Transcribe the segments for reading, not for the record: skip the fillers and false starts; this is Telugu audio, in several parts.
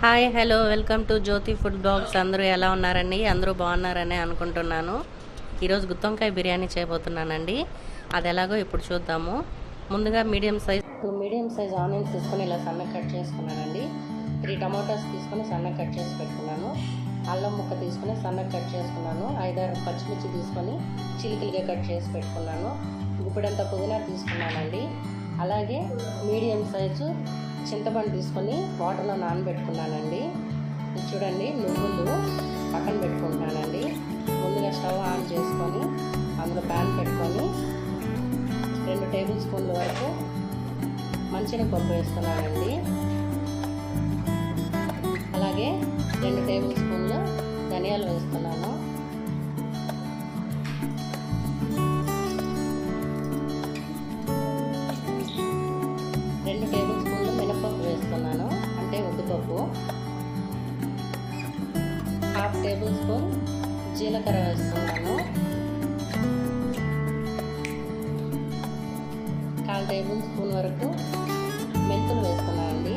Hi hello welcome to Jyothi food blogs. అందరూ ఎలా ఉన్నారండి? అందరూ బాగున్నారని అనుకుంటున్నాను. ఈరోజు గుత్తొంకాయ బిర్యానీ చేయబోతున్నానండి. అది ఎలాగో ఇప్పుడు చూద్దాము. ముందుగా మీడియం సైజ్ ఆనియన్స్ తీసుకొని ఇలా సన్నగా కట్ చేసుకున్నానండి. 3 టమాటాస్ తీసుకొని సన్నగా కట్ చేసి పెట్టుకున్నాను. అల్లం ముక్క తీసుకొని సన్నగా కట్ చేసుకున్నాను. 5-6 పచ్చిమిర్చి తీసుకొని చిలికలుగా కట్ చేసి పెట్టుకున్నాను. గుప్పెడంత పుదీనా తీసుకున్నానండి. అలాగే మీడియం సైజు చింతపండు తీసుకొని వాటర్లో నానబెట్టుకున్నానండి. చూడండి, నువ్వులు పక్కన పెట్టుకుంటున్నానండి. ముందుగా స్టవ్ ఆన్ చేసుకొని అందులో ప్యాన్ పెట్టుకొని 2 టేబుల్ స్పూన్ల వరకు మంచినపప్పు వేస్తున్నానండి. అలాగే 2 టేబుల్ స్పూన్లు ధనియాలు వేస్తున్నాను. వేస్తున్నాను అంటే ఉద్దిపప్పు. 1/2 టేబుల్ స్పూన్ జీలకర్ర వేస్తున్నాను. 1/4 టేబుల్ స్పూన్ వరకు మెంతులు వేస్తున్నానండి.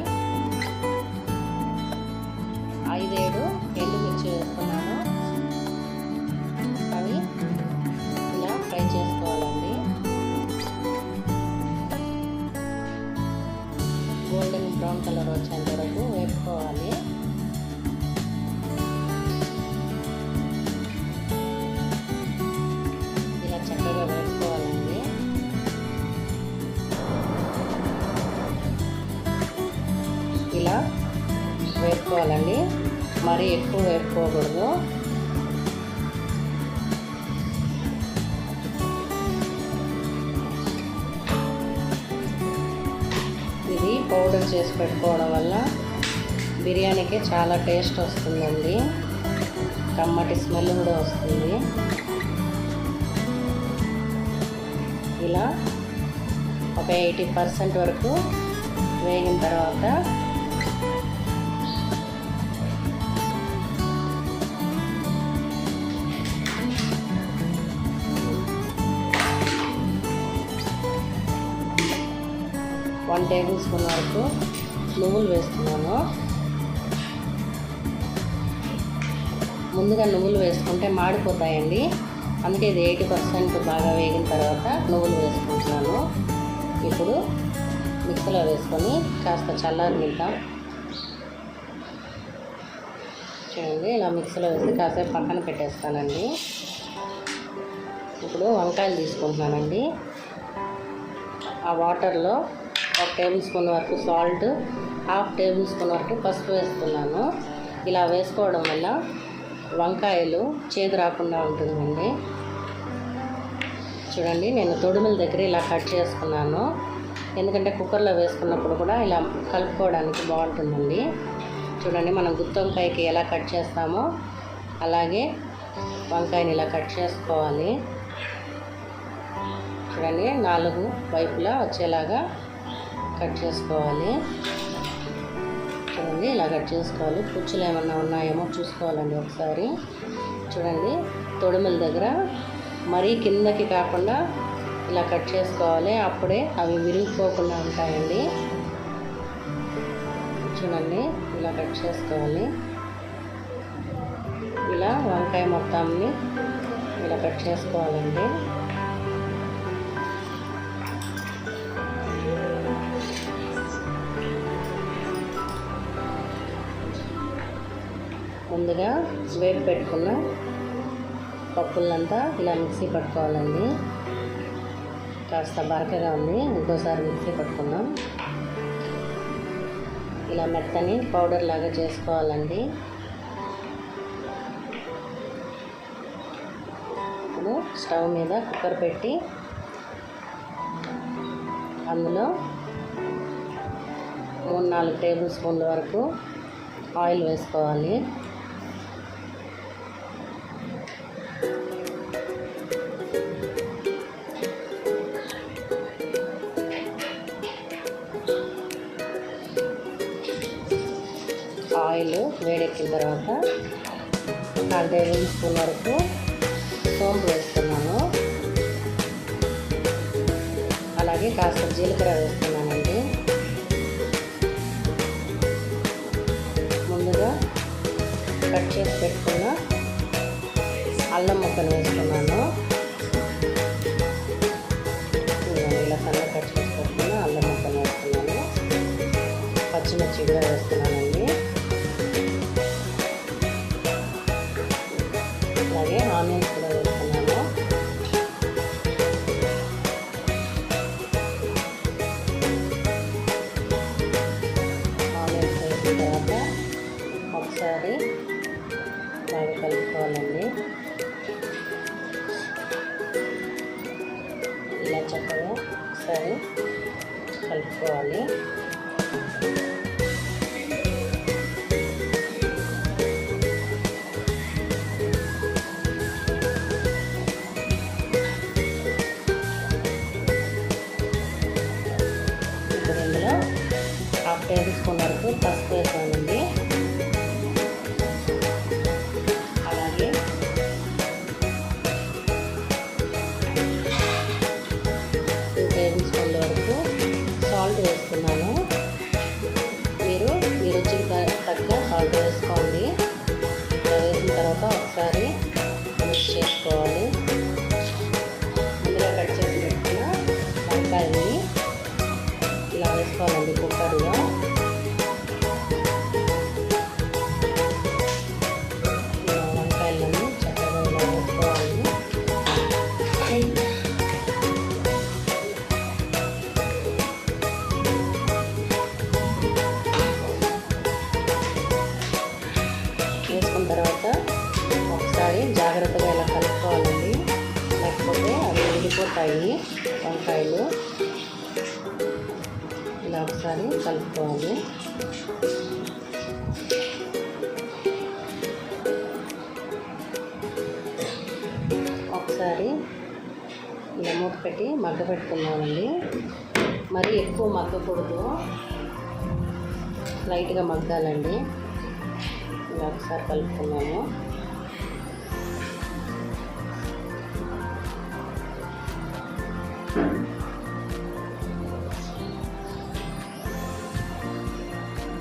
5-7 ఎండుమిర్చి వేస్తున్నాను. అవి ఇలా ఫ్రై చేసుకోవాలండి. గోల్డెన్ బ్రౌన్ కలర్ వచ్చేంత వరకు వేపుకోవాలి. ఇలా చక్కగా వేపుకోవాలండి. ఇలా వేపుకోవాలండి, మరీ ఎక్కువ వేపుకోకూడదు. ఇది పౌడర్ చేసి పెట్టుకోవడం వల్ల బిర్యానీకి చాలా టేస్ట్ వస్తుందండి. కమ్మటి స్మెల్ కూడా వస్తుంది. ఇలా ఒక 80% వరకు వేగిన తర్వాత వన్ టేబుల్ స్పూన్ వరకు నువ్వులు వేస్తున్నాను. ముందుగా నువ్వులు వేసుకుంటే మాడిపోతాయండి, అందుకే ఇది 80% బాగా వేగిన తర్వాత నువ్వులు వేసుకుంటున్నాను. ఇప్పుడు మిక్సీలో వేసుకొని కాస్త చల్లారనిద్దాం. చూడండి, ఇలా మిక్సీలో వేసి కాసేపు పక్కన పెట్టేస్తానండి. ఇప్పుడు వంకాయలు తీసుకుంటున్నానండి. ఆ వాటర్లో 1 టేబుల్ స్పూన్ వరకు సాల్ట్, 1/2 టేబుల్ స్పూన్ వరకు పసుపు వేస్తున్నాను. ఇలా వేసుకోవడం వల్ల వంకాయలు చేదు రాకుండా ఉంటుందండి. చూడండి, నేను తొడుముల దగ్గర ఇలా కట్ చేసుకున్నాను. ఎందుకంటే కుక్కర్లో వేసుకున్నప్పుడు కూడా ఇలా కలుపుకోవడానికి బాగుంటుందండి. చూడండి, మనం గుత్తొంకాయకి ఎలా కట్ చేస్తామో అలాగే వంకాయని ఇలా కట్ చేసుకోవాలి. చూడండి, 4 వైపులా వచ్చేలాగా కట్ చేసుకోవాలి. చూడండి, ఇలా కట్ చేసుకోవాలి. పుచ్చులు ఏమన్నా ఉన్నాయేమో చూసుకోవాలండి ఒకసారి. చూడండి, తొడుముల దగ్గర మరీ కిందకి కాకుండా ఇలా కట్ చేసుకోవాలి. అప్పుడే అవి విరిగిపోకుండా ఉంటాయండి. చూడండి, ఇలా కట్ చేసుకోవాలి. ఇలా వంకాయ మొత్తాన్ని ఇలా కట్ చేసుకోవాలండి. ముందుగా వేడి పెట్టుకున్న పప్పులంతా ఇలా మిక్సీ పట్టుకోవాలండి. కాస్త బరకగా ఉంది, ఇంకోసారి మిక్సీ పట్టుకుందాం. ఇలా మెత్తని పౌడర్ లాగా చేసుకోవాలండి. ఇప్పుడు స్టవ్ మీద కుక్కర్ పెట్టి అందులో 3-4 టేబుల్ స్పూన్ల వరకు ఆయిల్ వేసుకోవాలి. ఆయిల్ వేడెక్కిన తర్వాత 1/4 టేబుల్ స్పూన్ వరకు సోంపు వేస్తున్నాను. అలాగే కాస్త జీలకర్ర వేస్తున్నానండి. అల్లం ముక్కను వేసుకున్నాను. ఇలా సన్నగా కట్ చేసి పెట్టుకున్న అల్లం ముక్కను వేసుకున్నాను. పచ్చిమిర్చి కూడా వేస్తున్నానండి. అలాగే ఆనియన్స్ కూడా వేస్తున్నాను. ఆనియన్స్ వేసిన తర్వాత ఒకసారి బాగా కలుపుకోవాలండి. ఇలా చక్కగా ఒకసారి కలుపుకోవాలి. ఇప్పుడు ఇందులో 1/2 టేబుల్ స్పూన్ వరకు పసుపు వేసానండి. అలాగే 2 టేబుల్ స్పూన్ల వరకు సాల్ట్ వేస్తున్నాను. మీరు మీ రుచికి తగ్గ సాల్ట్ వేసుకోండి. ఇలా వేసిన తర్వాత ఒకసారి మిక్స్ చేసుకోవాలి. ముందుగా కట్ చేసి పెట్టుకున్న వంకాయని ఇలా వేసుకోవాలండి కుక్కర్లో. ఇలా వంకాయలను చక్కగా ఇలా వేసుకోవాలి. వేసుకున్న తర్వాత ఒకసారి జాగ్రత్తగా ఇలా కలుపుకోవాలండి, లేకపోతే అవి విడిపోతాయి వంకాయలు. ఇలా ఒకసారి కలుపుకోవాలి. ఒకసారి ఇలా మూత పెట్టి మగ్గ పెట్టుకున్నామండి. మరి ఎక్కువ మగ్గకూడదు, లైట్గా మగ్గాలండి. ఇలా ఒకసారి కలుపుకున్నాము.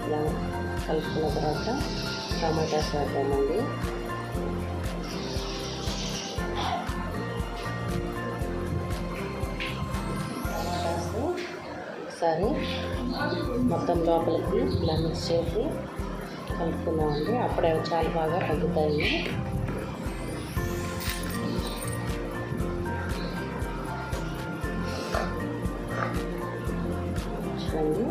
ఇలా కలుపుకున్న తర్వాత టమాటాస్ వేద్దామండి. టమాటాస్ ఒకసారి మొత్తం లోపలికి ఇలా మిక్స్ చేసి కలుపుకున్నామండి. అప్పుడే అవి చాలా బాగా తగ్గుతాయి. చూడండి,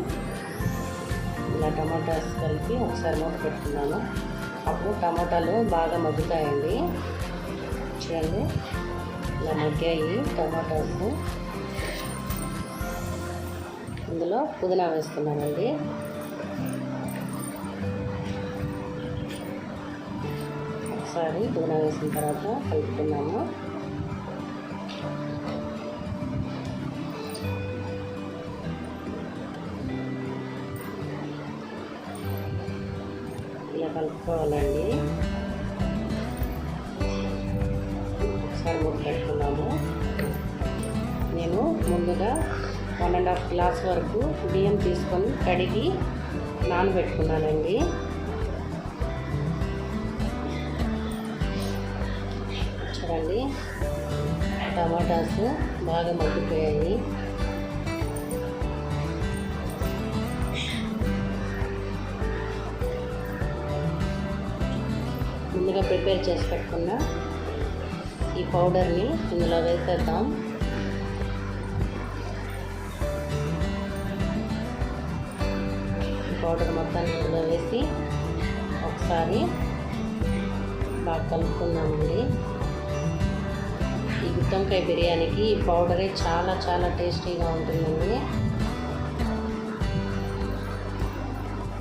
ఇలా టమాటాస్ కలిపి ఒకసారి మూత పెట్టుకున్నాను. అప్పుడు టమాటాలు బాగా మగ్గుతాయండి. చూడండి, ఇలా మగ్గాయి టమాటాస్. ఇందులో పుదీనా వేస్తున్నానండి. ఒకసారి పుదీనా వేసిన తర్వాత కలుపుకున్నాము. ఇలా కలుపుకోవాలండి. ఒకసారి మూత పెట్టుకున్నాము. నేను ముందుగా 1.5 గ్లాస్ వరకు బియ్యం తీసుకొని కడిగి నానబెట్టుకున్నానండి. చూడండి, టమాటాస్ బాగా మగ్గిపోయాయి. ముందుగా ప్రిపేర్ చేసి పెట్టుకున్న ఈ పౌడర్ని ఇందులో వేసేద్దాం. ఈ పౌడర్ మొత్తాన్ని ఇందులో వేసి ఒకసారి బాగా కలుపుకుందామండి. ఈ గుత్తొంకాయ బిర్యానీకి ఈ పౌడరే చాలా చాలా టేస్టీగా ఉంటుందండి.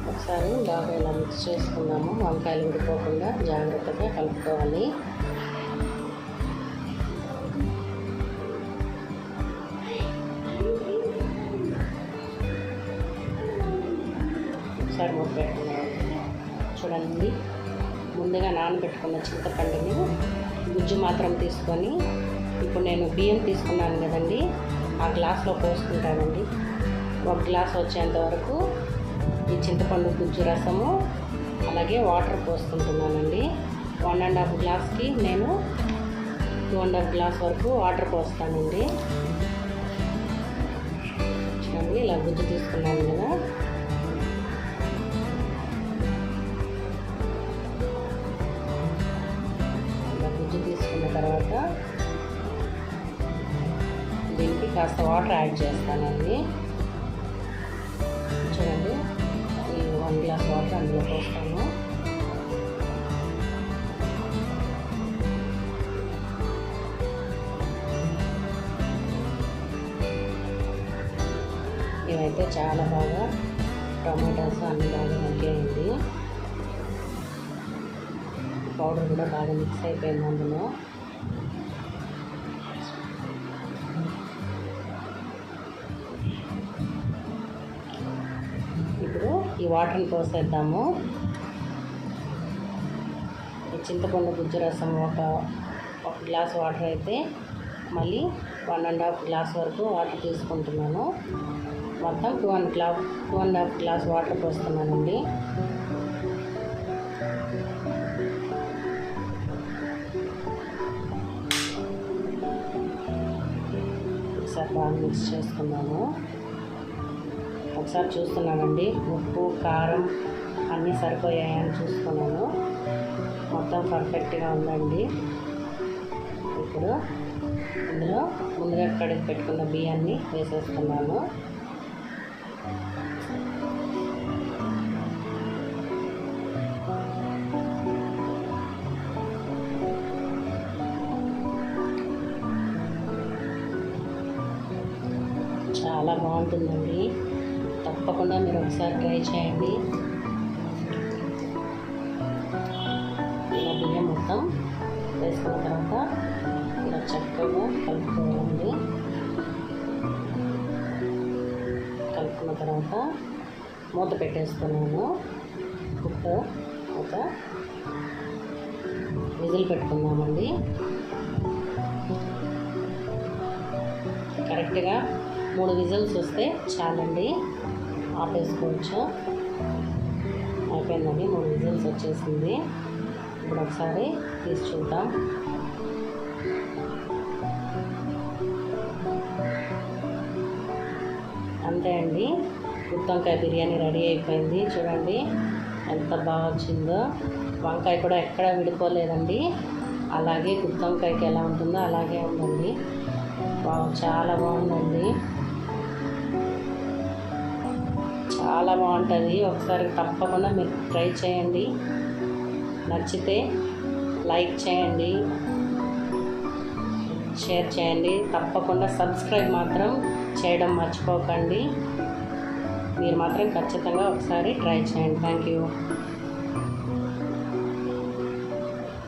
ఒకసారి బాగా ఇలా మిక్స్ చేసుకుందాము. వంకాయలు విడిపోకుండా జాగ్రత్తగా కలుపుకోవాలి. ఒకసారి మూత పెట్టుకున్నాము. చూడండి, ముందుగా నానబెట్టుకున్న చింతపండుని గుజ్జు మాత్రం తీసుకొని ఇప్పుడు నేను బియ్యం తీసుకున్నాను కదండి, ఆ గ్లాస్లో పోసుకుంటానండి. 1 గ్లాస్ వచ్చేంత వరకు ఈ చింతపండు గుజ్జు రసము అలాగే వాటర్ పోసుకుంటున్నానండి. 1.5 గ్లాస్కి నేను 2½ గ్లాస్ వరకు వాటర్ పోస్తానండి. చూడండి, ఇలా గుజ్జు తీసుకున్నాను కదా. ఇలా గుజ్జు తీసుకున్న తర్వాత దీనికి కాస్త వాటర్ యాడ్ చేస్తానండి. చూడండి, ఈ 1 గ్లాస్ వాటర్ అందులో పోస్తాను. ఇవైతే చాలా బాగా టమాటాస్ అన్ని బాగా మగ్గాయండి. పౌడర్ కూడా బాగా మిక్స్ అయిపోయింది అందులో. ఇప్పుడు ఈ వాటర్ని పోసేద్దాము. ఈ చింతపండు గుజ్జు రసం ఒక గ్లాస్ వాటర్ అయితే మళ్ళీ 1½ గ్లాస్ వరకు వాటర్ తీసుకుంటున్నాను. మొత్తం 2½ గ్లాస్ వాటర్ పోస్తున్నానండి. ఒకసారి బాగా మిక్స్ చేసుకున్నాను. ఒకసారి చూస్తున్నానండి, ఉప్పు కారం అన్నీ సరిపోయాయని చూసుకున్నాను. మొత్తం పర్ఫెక్ట్గా ఉందండి. ఇప్పుడు ఇందులో ముందుగా కడిగి పెట్టుకున్న బియ్యాన్ని వేసేస్తున్నాను. చాలా బాగుంటుందండి. తప్పకుండా మీరు ఒకసారి ట్రై చేయండి. ఇలా బియ్యం మొత్తం వేసుకున్న తర్వాత ఇలా చక్కగా కలుపుకోవాలండి. కలుపుకున్న తర్వాత మూత పెట్టేస్తున్నాను. కుక్కర్ ఒక విజిల్ పెట్టుకుందామండి. కరెక్ట్గా 3 విజిల్స్ వస్తే చాలండి, ఆపేసుకోవచ్చు. అయిపోయిందండి, 3 విజిల్స్ వచ్చేసింది. ఇప్పుడు ఒకసారి తీసి చూద్దాం. అంతే అండి, గుత్తొంకాయ బిర్యానీ రెడీ అయిపోయింది. చూడండి ఎంత బాగా వచ్చిందో. వంకాయ కూడా ఎక్కడ విడిపోలేదండి. అలాగే గుత్తొంకాయకి ఎలా ఉంటుందో అలాగే ఉందండి. చాలా బాగుందండి, చాలా బాగుంటుంది. ఒకసారి తప్పకుండా మీరు ట్రై చేయండి. నచ్చితే లైక్ చేయండి, షేర్ చేయండి. తప్పకుండా సబ్స్క్రైబ్ మాత్రం చేయడం మర్చిపోకండి. మీరు మాత్రం ఖచ్చితంగా ఒకసారి ట్రై చేయండి. Thank you.